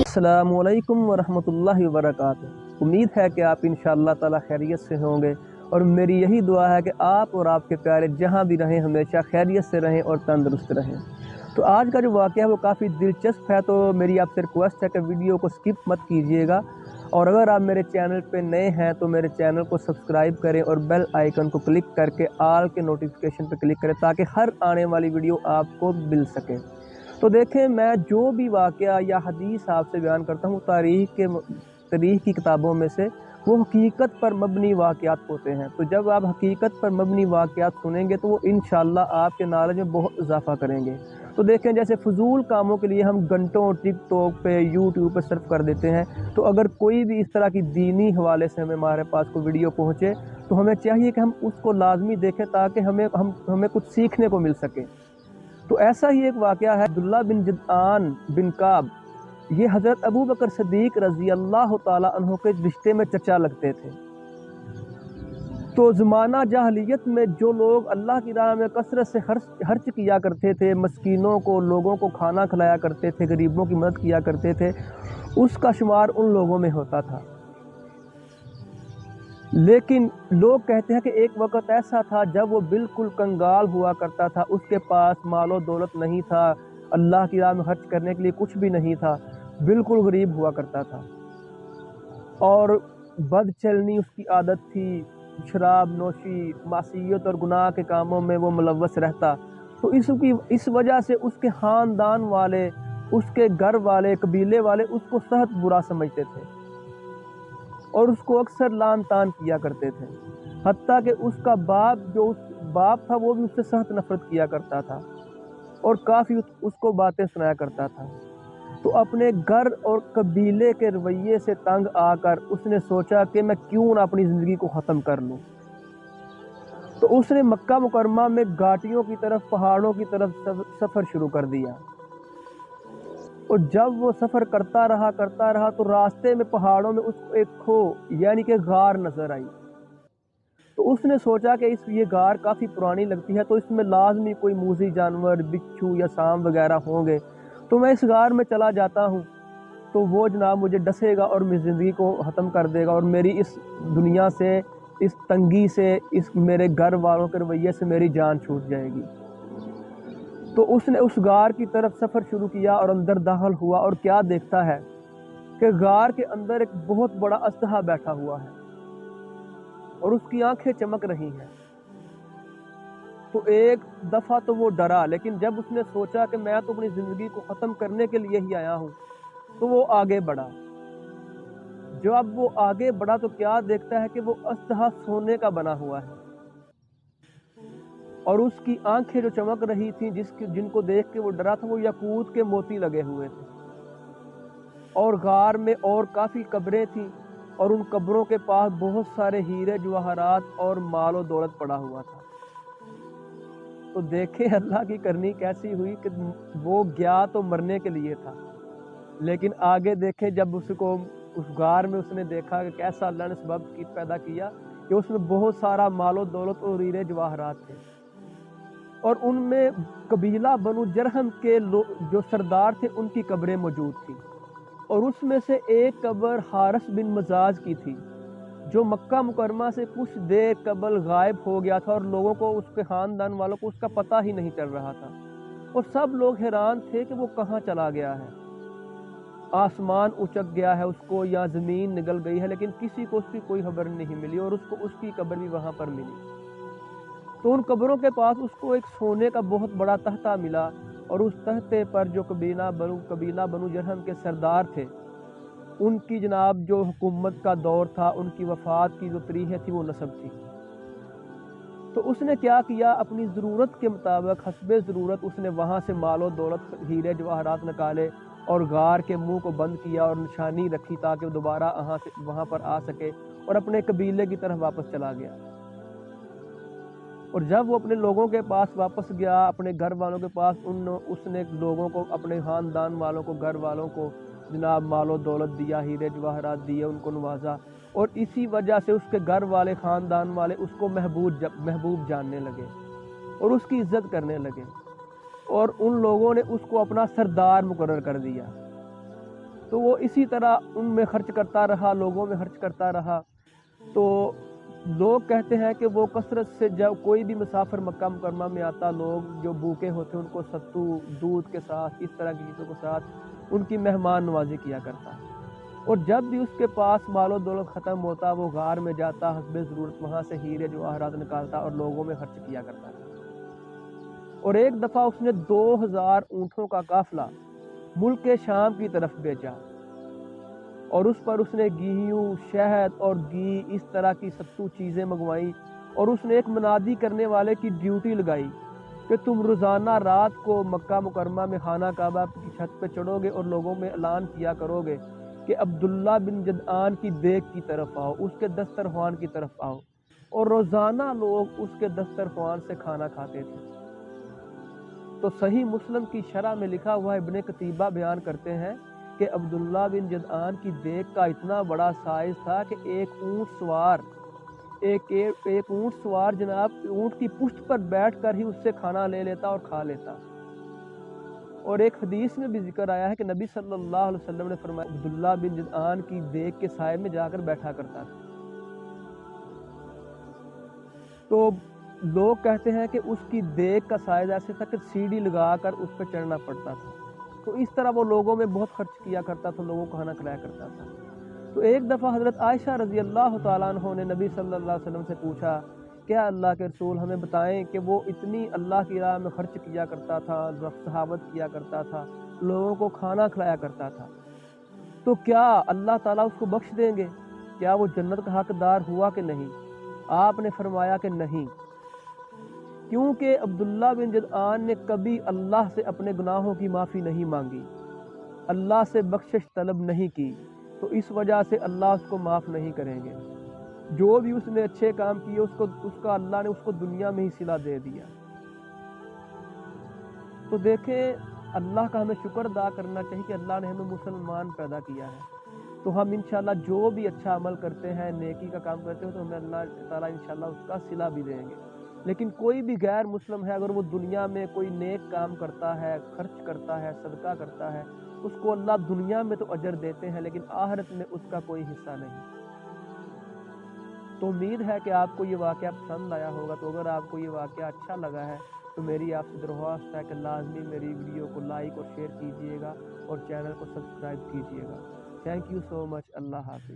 अस्सलामु अलैकुम वरहमतुल्लाहि वबरकातुहू। उम्मीद है कि आप इंशाअल्लाह ताला खैरियत से होंगे और मेरी यही दुआ है कि आप और आपके प्यारे जहाँ भी रहें हमेशा खैरियत से रहें और तंदुरुस्त रहें। तो आज का जो वाक़या है वो काफ़ी दिलचस्प है, तो मेरी आपसे रिक्वेस्ट है कि वीडियो को स्किप मत कीजिएगा और अगर आप मेरे चैनल पे नए हैं तो मेरे चैनल को सब्सक्राइब करें और बेल आइकन को क्लिक करके ऑल के नोटिफिकेशन पे क्लिक करें ताकि हर आने वाली वीडियो आपको मिल सके। तो देखें, मैं जो भी वाक़या या हदीस आपसे बयान करता हूँ तारीख़ की किताबों में से वो हकीकत पर मबनी वाक़यात होते हैं। तो जब आप हकीकत पर मबनी वाक़यात सुनेंगे तो वो इंशाअल्लाह आपके नॉलेज में बहुत इजाफ़ा करेंगे। तो देखें, जैसे फ़ुज़ूल कामों के लिए हम घंटों टिकटॉक पे यूट्यूब पे सर्फ कर देते हैं, तो अगर कोई भी इस तरह की दीनी हवाले से हमारे पास कोई वीडियो पहुँचे तो हमें चाहिए कि हम उसको लाजमी देखें ताकि हमें कुछ सीखने को मिल सके। तो ऐसा ही एक वाक़या है, अब्दुल्लाह बिन जदआन बिन काब, ये हज़रत अबू बकर सिद्दीक़ रज़ी अल्लाह ताला अन्हु के रिश्ते में चचा लगते थे। तो ज़माना जाहलियत में जो लोग अल्लाह की राह में कसरत से खर्च किया करते थे, मस्कीनों को, लोगों को खाना खिलाया करते थे, गरीबों की मदद किया करते थे, उसका शुमार उन लोगों में होता था। लेकिन लोग कहते हैं कि एक वक़्त ऐसा था जब वो बिल्कुल कंगाल हुआ करता था, उसके पास मालो दौलत नहीं था, अल्लाह की राह में खर्च करने के लिए कुछ भी नहीं था, बिल्कुल गरीब हुआ करता था और बदचलनी उसकी आदत थी, शराब नोशी, मासियत और गुनाह के कामों में वो मुलव्वस रहता। तो इस वजह से उसके ख़ानदान वाले, उसके घर वाले, कबीले वाले उसको सख्त बुरा समझते थे और उसको अक्सर लान तान किया करते थे। हत्ता कि उसका बाप था वो भी उससे सख्त नफरत किया करता था और काफ़ी उसको बातें सुनाया करता था। तो अपने घर और कबीले के रवैये से तंग आकर उसने सोचा कि मैं क्यों ना अपनी ज़िंदगी को ख़त्म कर लूँ। तो उसने मक्का मुकरमा में घाटियों की तरफ, पहाड़ों की तरफ सफ़र शुरू कर दिया और जब वो सफ़र करता रहा तो रास्ते में पहाड़ों में उसको एक खो यानी कि गार नज़र आई। तो उसने सोचा कि ये गार काफ़ी पुरानी लगती है, तो इसमें लाजमी कोई मूज़ी जानवर, बिच्छू या सांप वगैरह होंगे, तो मैं इस गार में चला जाता हूँ तो वो जनाब मुझे डसेगा और मेरी ज़िंदगी को ख़त्म कर देगा और मेरी इस दुनिया से, इस तंगी से, इस मेरे घर वालों के रवैये से मेरी जान छूट जाएगी। तो उसने उस गार की तरफ सफ़र शुरू किया और अंदर दाखिल हुआ और क्या देखता है कि गार के अंदर एक बहुत बड़ा अजदहा बैठा हुआ है और उसकी आंखें चमक रही हैं। तो एक दफ़ा तो वो डरा, लेकिन जब उसने सोचा कि मैं तो अपनी ज़िंदगी को ख़त्म करने के लिए ही आया हूँ, तो वो आगे बढ़ा। जब वो आगे बढ़ा तो क्या देखता है कि वो अजदहा सोने का बना हुआ है और उसकी आंखें जो चमक रही थी, जिनको देख के वो डरा था, वो याकूत के मोती लगे हुए थे और गार में और काफ़ी कब्रें थीं और उन कब्रों के पास बहुत सारे हीरे जवाहरात और मालो दौलत पड़ा हुआ था। तो देखें अल्लाह की करनी कैसी हुई कि वो गया तो मरने के लिए था, लेकिन आगे देखें जब उसको उस गार में उसने देखा कि कैसा अल्लाह ने सबब पैदा किया कि उसमें बहुत सारा मालो दौलत और हीरे जवाहरात थे और उनमें कबीला बनु जरहम के जो सरदार थे उनकी कब्रें मौजूद थी और उसमें से एक कब्र हारिस बिन मजाज की थी जो मक्का मुकरमा से कुछ देर कबल गायब हो गया था और लोगों को, उसके ख़ानदान वालों को उसका पता ही नहीं चल रहा था और सब लोग हैरान थे कि वो कहाँ चला गया है। आसमान उचक गया है उसको या ज़मीन निगल गई है, लेकिन किसी को उसकी कोई खबर नहीं मिली और उसको उसकी कब्र भी वहाँ पर मिली। तो उन कब्रों के पास उसको एक सोने का बहुत बड़ा तख्ता मिला और उस तख्ते पर जो कबीला बनु जरहम के सरदार थे, उनकी जनाब जो हुकूमत का दौर था, उनकी वफ़ात की जो तारीख़ थी वो नस्ब थी। तो उसने क्या किया, अपनी ज़रूरत के मुताबिक हस्बे ज़रूरत उसने वहाँ से मालो दौलत, हीरे जवाहरात निकाले और गार के मुंह को बंद किया और निशानी रखी ताकि वो दोबारा वहाँ पर आ सके और अपने कबीले की तरफ वापस चला गया। और जब वो अपने लोगों के पास वापस गया, अपने घर वालों के पास, उसने लोगों को, अपने ख़ानदान वालों को, घर वालों को जनाब मालो दौलत दिया, हीरे जवाहरात दिए, उनको नवाजा और इसी वजह से उसके घर वाले, ख़ानदान वाले उसको महबूब जानने लगे और उसकी इज्जत करने लगे। اور ان لوگوں نے اس کو اپنا سردار مقرر کر دیا، تو وہ اسی طرح ان میں خرچ کرتا رہا، لوگوں میں خرچ کرتا رہا۔ تو لوگ کہتے ہیں کہ وہ کثرت سے جب کوئی بھی مسافر مکہ مکرمہ میں آتا، لوگ جو بھوکے ہوتے ان کو ستو دودھ کے ساتھ اس طرح کی چیزوں کے ساتھ ان کی مہمان نوازی کیا کرتا، اور جب بھی اس کے پاس مال و دولت ختم ہوتا وہ غار میں جاتا، حسب ضرورت وہاں سے ہیرے جواہرات نکالتا اور لوگوں میں خرچ کیا کرتا تھا۔ اور ایک دفعہ اس نے 2000 اونٹوں کا قافلہ ملک شام کی طرف بھیجا، اور اس پر اس نے گیہوں، شہد اور گھی اس طرح کی ستو چیزیں منگوائیں، اور اس نے ایک منادی کرنے والے کی ڈیوٹی لگائی کہ تم روزانہ رات کو مکہ مکرمہ میں خانہ کعبہ کی چھت پہ چڑھو گے اور لوگوں میں اعلان کیا کرو گے کہ عبداللہ بن جدعان کی دیگ کی طرف آؤ، اس کے دسترخوان کی طرف آؤ، اور روزانہ لوگ اس کے دسترخوان سے کھانا کھاتے تھے۔ تو صحیح مسلم کی شرح میں لکھا ہوا ابن قتیبہ بیان کرتے ہیں کہ عبداللہ بن جدعان کی دیگ کا اتنا بڑا سائز تھا کہ ایک اونٹ سوار جناب اونٹ کی پشت پر بیٹھ کر ہی اس سے کھانا لے لیتا اور کھا لیتا۔ اور ایک حدیث میں بھی ذکر آیا ہے کہ نبی صلی اللہ علیہ وسلم نے فرمایا عبداللہ بن جدعان کی دیگ کے سائے میں جا کر بیٹھا کرتا تھا۔ تو لوگ کہتے ہیں کہ اس کی دیگ کا سائز ایسے تھا کہ سیڑھی لگا کر اس پہ چڑھنا پڑتا تھا۔ تو اس طرح وہ لوگوں میں بہت خرچ کیا کرتا تھا، لوگوں کو کھانا کھلایا کرتا تھا۔ تو ایک دفعہ حضرت عائشہ رضی اللہ تعالیٰ عنہ نے نبی صلی اللہ علیہ وسلم سے پوچھا، کیا اللہ کے رسول ہمیں بتائیں کہ وہ اتنی اللہ کی راہ میں خرچ کیا کرتا تھا، صحابت کیا کرتا تھا، لوگوں کو کھانا کھلایا کرتا تھا، تو کیا اللہ تعالیٰ اس کو بخش دیں گے؟ کیا وہ جنت کا حقدار ہوا کہ نہیں؟ آپ نے فرمایا کہ نہیں، کیونکہ عبداللہ بن جدعان نے کبھی اللہ سے اپنے گناہوں کی معافی نہیں مانگی، اللہ سے بخشش طلب نہیں کی، تو اس وجہ سے اللہ اس کو معاف نہیں کریں گے۔ جو بھی اس نے اچھے کام کیے اس کا اللہ نے اس کو دنیا میں ہی صلہ دے دیا۔ تو دیکھیں اللہ کا ہمیں شکر ادا کرنا چاہیے کہ اللہ نے ہمیں مسلمان پیدا کیا ہے، تو ہم انشاءاللہ جو بھی اچھا عمل کرتے ہیں، نیکی کا کام کرتے ہیں، تو ہمیں اللہ تعالیٰ انشاءاللہ اس کا صلہ بھی دیں گے۔ لیکن کوئی بھی غیر مسلم ہے اگر وہ دنیا میں کوئی نیک کام کرتا ہے، خرچ کرتا ہے، صدقہ کرتا ہے، اس کو اللہ دنیا میں تو اجر دیتے ہیں لیکن آخرت میں اس کا کوئی حصہ نہیں۔ تو امید ہے کہ آپ کو یہ واقعہ پسند آیا ہوگا۔ تو اگر آپ کو یہ واقعہ اچھا لگا ہے تو میری آپ سے درخواست ہے کہ لازمی میری ویڈیو کو لائک اور شیئر کیجیے گا اور چینل کو سبسکرائب کیجیے گا۔ تھینک یو سو مچ۔ اللہ حافظ۔